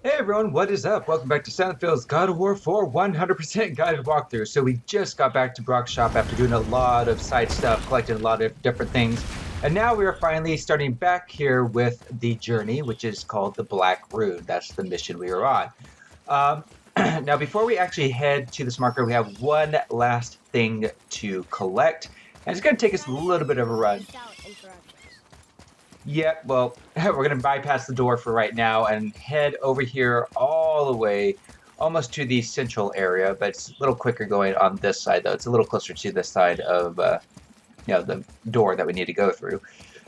Hey everyone, what is up? Welcome back to Silentfield's God of War 4 100% guided walkthrough. So we just got back to Brock's shop after doing a lot of side stuff, collecting a lot of different things. And now we are finally starting back here with the journey, which is called the Black Rune. That's the mission we are on. Now, before we actually head to this marker, we have one last thing to collect. And it's going to take us a little bit of a run. Yeah, well, we're going to bypass the door for right now and head over here all the way almost to the central area, but it's a little quicker going on this side, though. It's a little closer to this side of, the door that we need to go through.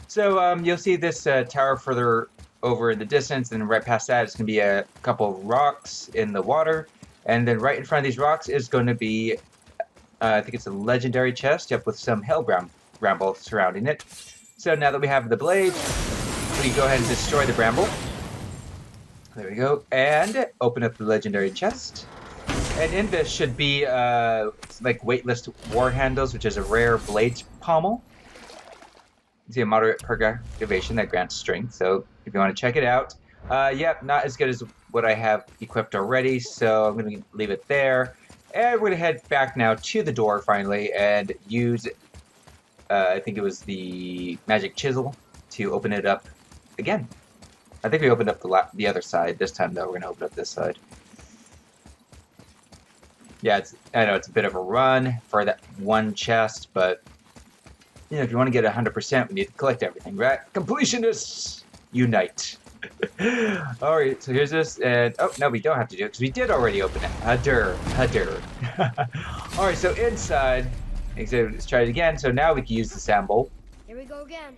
So you'll see this tower further over in the distance, and right past that is going to be a couple of rocks in the water, and then right in front of these rocks is going to be, I think it's a legendary chest, with some hell bramble surrounding it. So now that we have the blade, we go ahead and destroy the bramble. There we go. And open up the legendary chest. And in this should be like Weightless war handles, which is a rare blade pommel. You see a moderate perk activation that grants strength. So if you want to check it out. Not as good as what I have equipped already. So I'm going to leave it there. And we're going to head back now to the door finally and use I think it was the magic chisel to open it up again. I think we opened up the other side. This time, though, we're going to open up this side. Yeah, I know it's a bit of a run for that one chest, but if you want to get 100%, we need to collect everything, right? Completionists, unite. All right, so here's this, and oh, no, we don't have to do it, because we did already open it. Hadur. All right, so inside... So let's try it again. So now we can use the sample. Here we go again.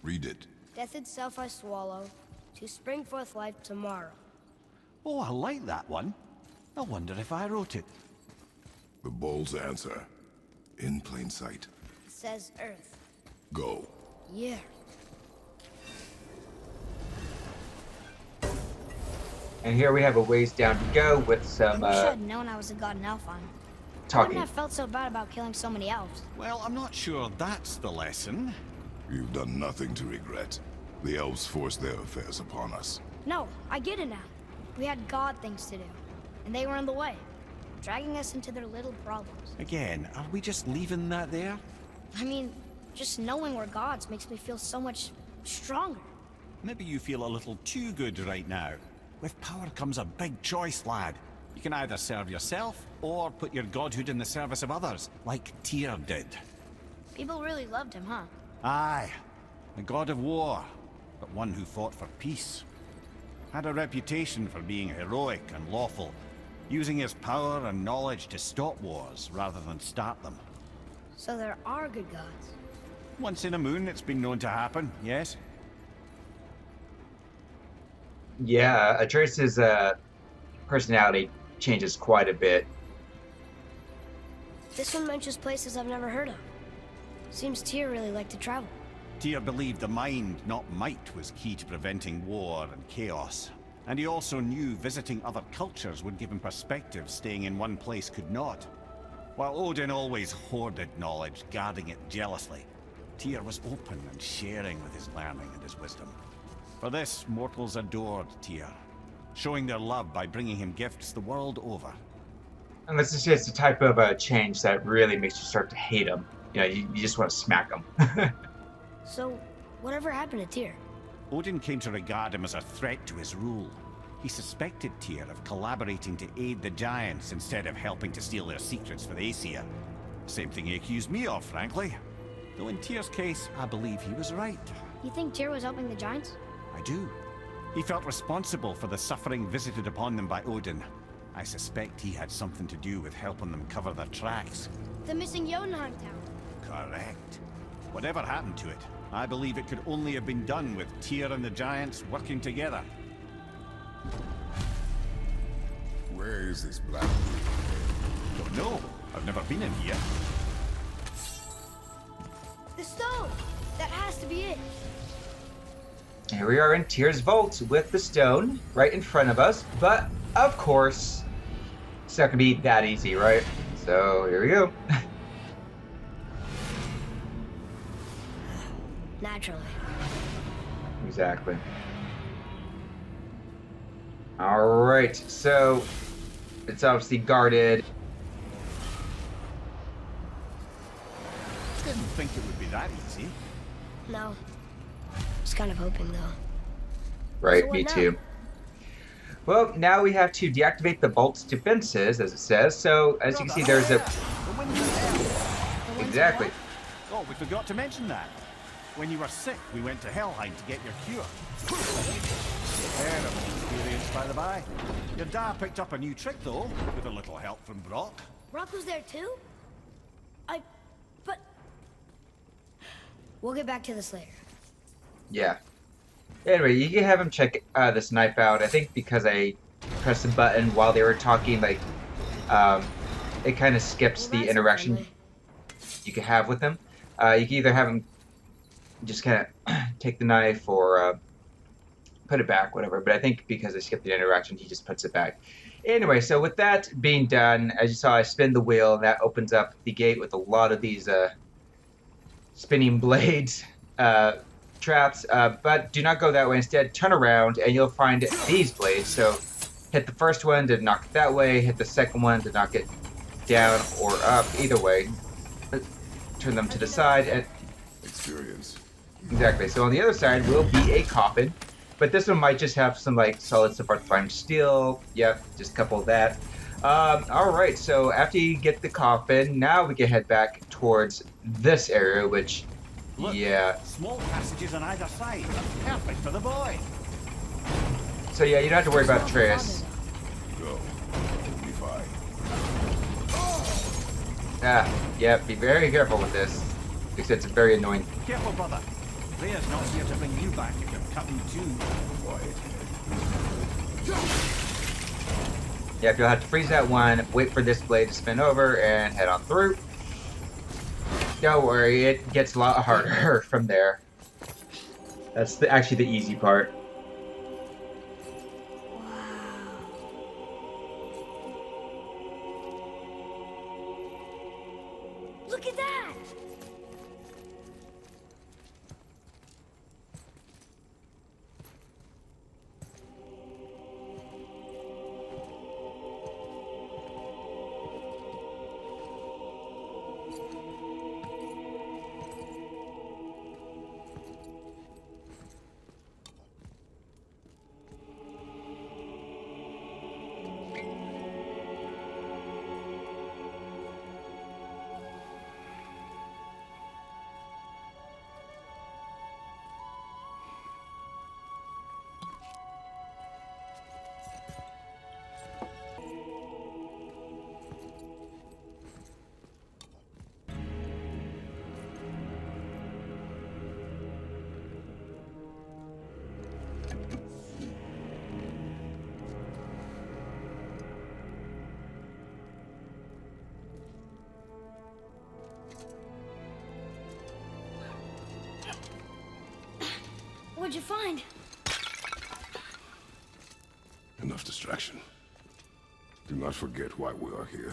Read it. Death itself I swallow, to spring forth life tomorrow. Oh, I like that one. I wonder if I wrote it. The bull's answer. In plain sight. It says Earth. Go. Yeah. And here we have a ways down to go with some I wish I'd known I was a god in Elfheim. I talking. wouldn't have felt so bad about killing so many elves. Well, I'm not sure that's the lesson. You've done nothing to regret. The elves forced their affairs upon us. No, I get it now. We had god things to do, and they were in the way, dragging us into their little problems. Again, are we just leaving that there? I mean, just knowing we're gods makes me feel so much stronger. Maybe you feel a little too good right now. With power comes a big choice, lad. You can either serve yourself, or put your godhood in the service of others, like Tyr did. People really loved him, huh? Aye, a god of war, but one who fought for peace. Had a reputation for being heroic and lawful, using his power and knowledge to stop wars rather than start them. So there are good gods. Once in a moon, it's been known to happen, yes? Yeah, Atreus' personality changes quite a bit. This one mentions places I've never heard of. Seems Tyr really liked to travel. Tyr believed the mind, not might, was key to preventing war and chaos. And he also knew visiting other cultures would give him perspective staying in one place could not. While Odin always hoarded knowledge, guarding it jealously, Tyr was open and sharing with his learning and his wisdom. For this, mortals adored Tyr, showing their love by bringing him gifts the world over. And this is just a type of change that really makes you start to hate him. You just want to smack him. So, whatever happened to Tyr? Odin came to regard him as a threat to his rule. He suspected Tyr of collaborating to aid the Giants instead of helping to steal their secrets for the Aesir. Same thing he accused me of, frankly. Though in Tyr's case, I believe he was right. You think Tyr was helping the Giants? I do. He felt responsible for the suffering visited upon them by Odin. I suspect he had something to do with helping them cover their tracks. The missing Jotunheim tower. Correct. Whatever happened to it, I believe it could only have been done with Tyr and the Giants working together. Where is this black? Don't know. I've never been in here. The stone! That has to be it. Here we are in Tyr's vault with the stone right in front of us, but of course, it's not gonna be that easy, right? So here we go. Naturally. Exactly. Alright, so it's obviously guarded. Didn't think it would be that easy. No. Was kind of hoping, though. Right, So me what now? too. Well, now we have to deactivate the vault's defenses, as it says. So, as you can see, there's a... The winds of hell. The ones Exactly. in Oh, we forgot to mention that. When you were sick, we went to Helheim to get your cure. Terrible experience, by the by. Your dad picked up a new trick, though, with a little help from Brock. hell? Brock was there, too? But... We'll get back to this later. Yeah. Anyway, you can have him check this knife out. I think because I pressed the button while they were talking, like, it kind of skips Well, the that's interaction friendly. you can have with him. You can either have him just kind of take the knife or put it back, whatever. But I think because I skipped the interaction, he just puts it back. Anyway, so with that being done, as you saw, I spin the wheel, and that opens up the gate with a lot of these spinning blades traps. But do not go that way. Instead, turn around, and you'll find these blades. So hit the first one to knock it that way. Hit the second one to knock it down or up. Either way. Turn them to the side. And Experience. exactly. So on the other side will be a coffin. But this one might just have some like solid Svartalfheim steel. Yep, just a couple of that. Alright, so after you get the coffin, now we can head back towards this area, which, Look, yeah. small passages on either side. Perfect for the boy. So yeah, you don't have to worry about Atreus. Go. We'll be fine. Ah, yeah, be very careful with this, because it's very annoying. Careful, brother. Rhea's not here to bring you back if you're cutting too. Quiet. Yeah, you'll have to freeze that one, wait for this blade to spin over, and head on through. Don't worry, it gets a lot harder from there. That's actually the easy part. Look at that! What'd you find? Enough distraction. Do not forget why we are here.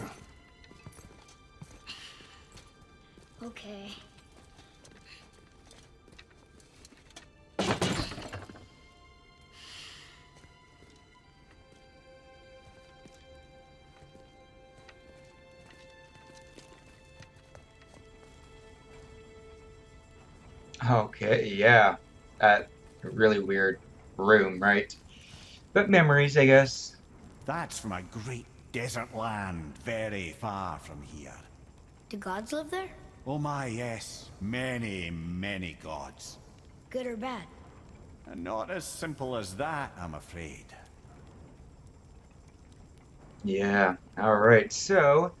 Okay. Okay, yeah. Really weird room, right? But memories, I guess. That's from a great desert land very far from here. Do gods live there? Oh my, yes. Many, many gods. Good or bad? And not as simple as that, I'm afraid. Yeah, alright, so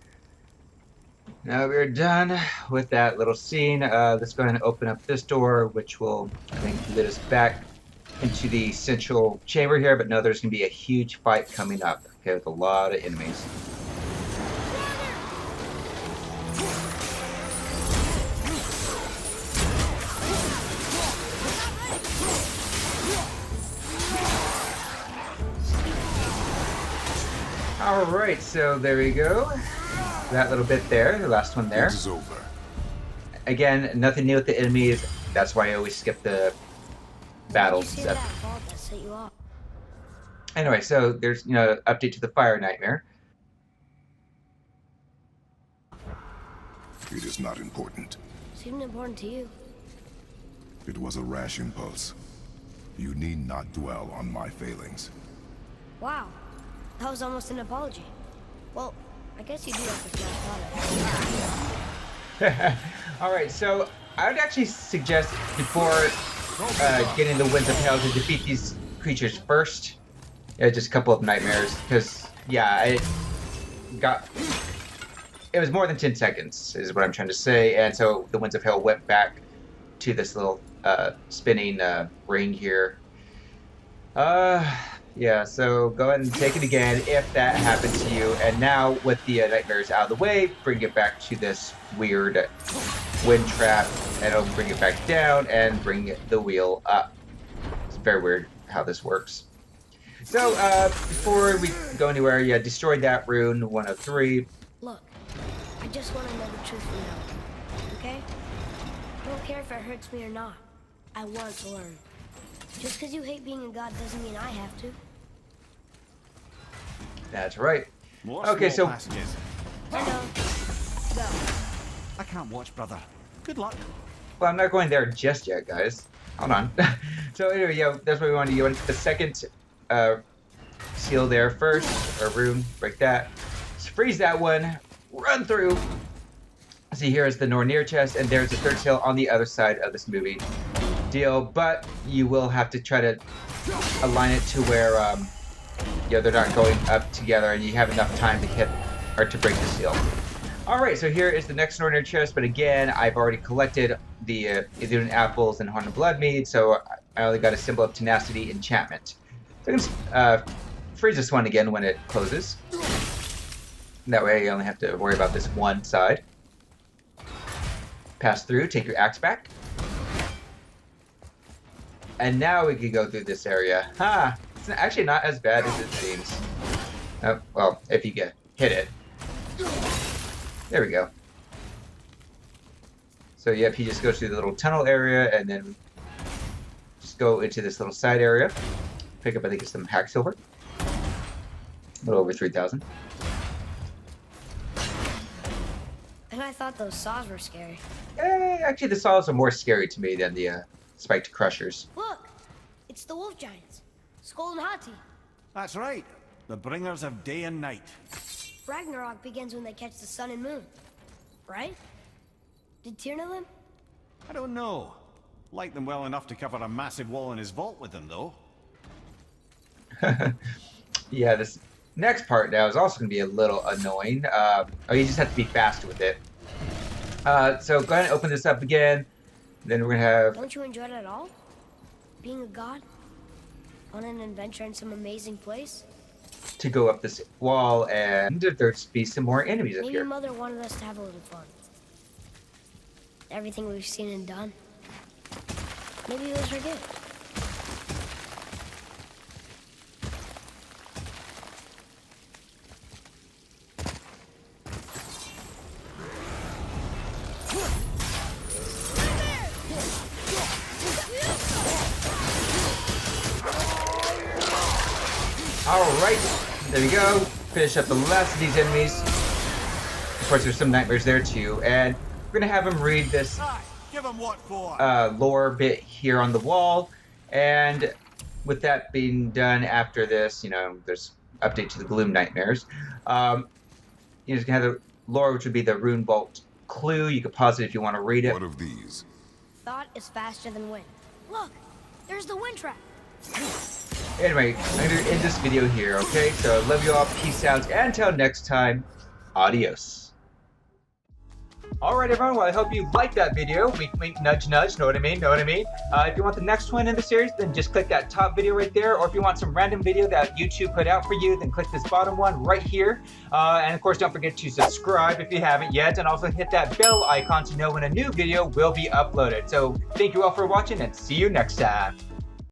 now we're done with that little scene. Let's go ahead and open up this door, which will, I think, lead us back into the central chamber here. But no, there's going to be a huge fight coming up, okay, with a lot of enemies. Alright, so there we go. That little bit there, the last one there. It is over. Again, nothing new with the enemies. That's why I always skip the battles and See stuff. that fault that set you off. Anyway, so there's update to the fire nightmare. It is not important. Seemed important to you. It was a rash impulse. You need not dwell on my failings. Wow, that was almost an apology. Well, I guess you do have to smash. All right, so I would actually suggest before getting the Winds of Hell to defeat these creatures first. Just a couple of nightmares, because yeah, it was more than 10 seconds, is what I'm trying to say, and so the Winds of Hell went back to this little spinning ring here. Yeah, so go ahead and take it again if that happens to you. And now with the nightmares out of the way, bring it back to this weird wind trap, and it'll bring it back down and bring the wheel up. It's very weird how this works. So before we go anywhere, yeah, destroy that rune 103. Look, I just want to know the truth from now, okay? I don't care if it hurts me or not. I want to learn. Just because you hate being a god doesn't mean I have to. That's right. More Okay, small so passages. I know. Go. I can't watch, brother. Good luck. well, I'm not going there just yet, guys. Hold on. So anyway, yeah, that's what we want to do. You want to get the second seal there first, or rune. Break that. Just freeze that one. Run through. See, here is the Nornir chest, and there's a third seal on the other side of this movie deal. But you will have to try to align it to where they're not going up together, and you have enough time to hit or to break the seal. All right, so here is the next Nornir chest, but again, I've already collected the Idun apples and Horn of Blood mead, so I only got a symbol of Tenacity Enchantment. So I'm gonna freeze this one again when it closes. That way you only have to worry about this one side. Pass through, take your axe back. And now we can go through this area. Ha! It's actually not as bad as it seems. Well, if you get hit it. There we go. So yep, he just goes through the little tunnel area and then just go into this little side area. Pick up, I think it's some hack silver. A little over 3,000. And I thought those saws were scary. Actually, the saws are more scary to me than the spiked crushers. Look, it's the wolf giants. Skull and Hati. That's right. The bringers of day and night. Ragnarok begins when they catch the sun and moon. Right? Did Tyr know them? I don't know. Like them well enough to cover a massive wall in his vault with them, though. Yeah, this next part now is also going to be a little annoying. You just have to be fast with it. So go ahead and open this up again. Then we're going to have... Don't you enjoy it at all? Being a god? On an adventure in some amazing place? to go up this wall, and there's be some more enemies up Maybe here. Mother wanted us to have a little fun. Everything we've seen and done. Maybe it was her gift. Alright, there we go. Finish up the last of these enemies. Of course, there's some nightmares there too, and we're gonna have him read this Give him what for? lore bit here on the wall, and with that being done, after this, you know, there's update to the Gloom Nightmares. You're just gonna have the lore, which would be the Rune Bolt clue. You can pause it if you want to read it. What of these? Thought is faster than wind. Look, there's the wind trap. Anyway, I'm gonna end this video here, okay? So, love you all, peace out, and until next time, adios. Alright everyone, well I hope you liked that video. Wink wink, nudge nudge, know what I mean, know what I mean? If you want the next one in the series, then just click that top video right there, or if you want some random video that YouTube put out for you, then click this bottom one right here. And of course, don't forget to subscribe if you haven't yet, and also hit that bell icon to know when a new video will be uploaded. So, thank you all for watching, and see you next time.